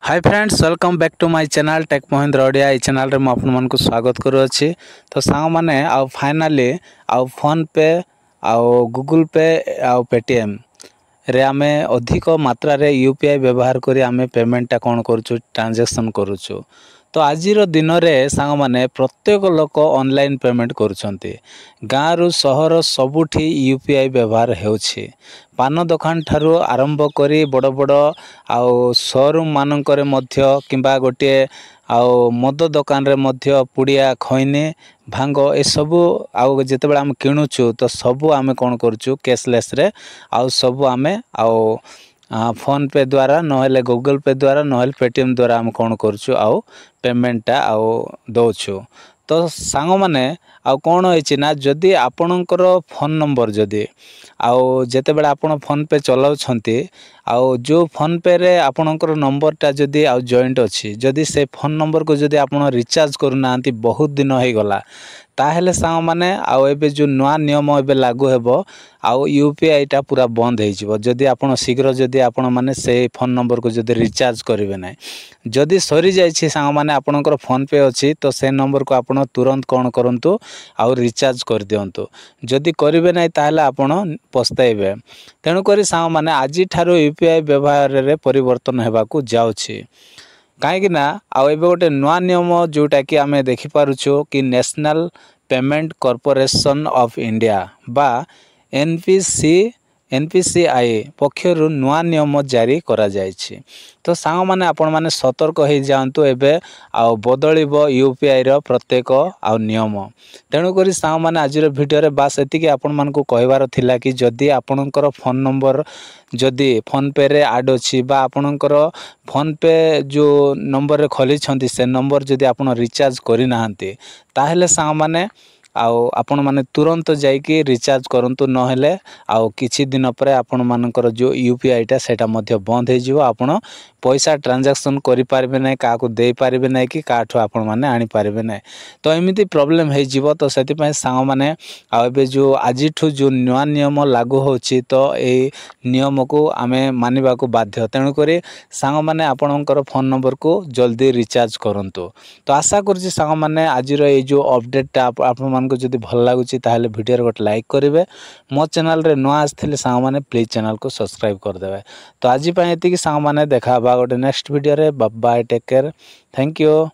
Hi friends welcome back to my channel tech Mahendra Odia. ये channel रे आपण मन को स्वागत करूँगी। तो सांग माने आउ फाइनाली आउ फोन पे आउ गूगल पे आउ पेटीएम रे आमे अधिक मात्रा रे यूपीआई व्यवहार करी आमे पेमेंटा कौन करूँ ट्रांजैक्शन करूँ। तो आजिर दिन में सांग माने प्रत्येक लोक ऑनलाइन पेमेंट करुछंती। गाँव सहर सबुठी यूपीआई व्यवहार होछि। पान दुकान ठारू आरंभ करी बड़ बड़ आउ शोरूम मानकरे मध्य किंबा गोटे आउ मद दुकान रे मध्य पुड़िया खैनी भांग ए सबू आउ जितेबाला आम किणुचु तो सबू आमे कौन करुचु कैशलेस रे आउ सबू आमे आउ फोन पे द्वारा नहेले गूगल पे द्वारा नहेले पेटीएम द्वारा आम कौन करुचु आउ पेमेंटा आउ दौचु। तो सांग माने आउ कौन होइछि ना जदि आपणकर फोन नंबर जदि आउ जेतेबेला आपण फोन पे चलाउछंती आउ जो फोन पे रे आपणकर नंबरटा जदि आउ जॉइंट अछि जदि से फोन नंबर को जदि आपण रिचार्ज करूनांती बहुत दिन हो गला ताहेले सांग माने आउ एबे जो नवा नियम एबे लागू हेबो आउ यूपीआई टा पूरा बंद हो जिवो जदि आपण शीघ्र जदि आपण माने से फोन नंबर को जदि रिचार्ज करिवे नै। जदि सरी जाइछि सांग माने आपणकर फोन पे अछि तो से नंबर को आपण तुरंत कौन करंतु आउ रिचार्ज कर दियंतु। जदि करिवे नै ताहेले आपण पछताइबे। तेणु करी सांग माने आजि ठारो यूपीआई व्यवहार रे परिवर्तन हेबाकू जाउछि। कहीं ना आउ एबे गोटे नुआ नियम जोटा कि आमे देखि पारुछु कि national payment corporation of India बा एनपीसीआई पक्षर नुआ नियम जारी करा जायछि। तो सांग माने आपण माने सतर्क हो जातु एबे आउ बदलिबो यूपीआई रो प्रत्येक आउ नियम। तेणु करी सांग माने आजिर वीडियो रे बास एतिके आपण मान को कहबार थिला कि जदि आपणकर फोन नंबर जदि फोन पे रे ऐड अछि बा आपणकर फोन पे जो नंबर रे खोली छंती से नंबर जदि आपण रिचार्ज करि नाहंती ताहेले सांग माने आउ आपण माने तुरंत जाइके रिचार्ज करंतु नहेले आउ किछि दिन पर आपण मानकर जो यूपीआई टा सेटा मध्य बंद हो जिवो। आपण पैसा ट्रांजैक्शन करि पारबे नै काको दे पारबे नै कि काठो आपण माने आनी पारबे नै। तो एमिति प्रॉब्लम हे जिवो। तो सेति पय सांग माने आ एबे जो आजिठु जो नुआ नियम लागू होछि तो ए नियम को आमे मानिबा को बाध्य। तेणु करी सांग माने आपणकर फोन नंबर को जल्दी रिचार्ज करंतु। तो आशा करछि सांग माने आजिर ए जो अपडेट टा आपण मान को जदि भल लागुछि ताहेले वीडियो रे गोटे लाइक करिवे। मो चैनल रे नुआ आस्थिले सांग माने प्लीज चैनल को सब्सक्राइब कर देबे। तो आजि पय एतिकी सांग माने देखा बा गोटे नेक्स्ट वीडियो रे। Bye bye take care thank you.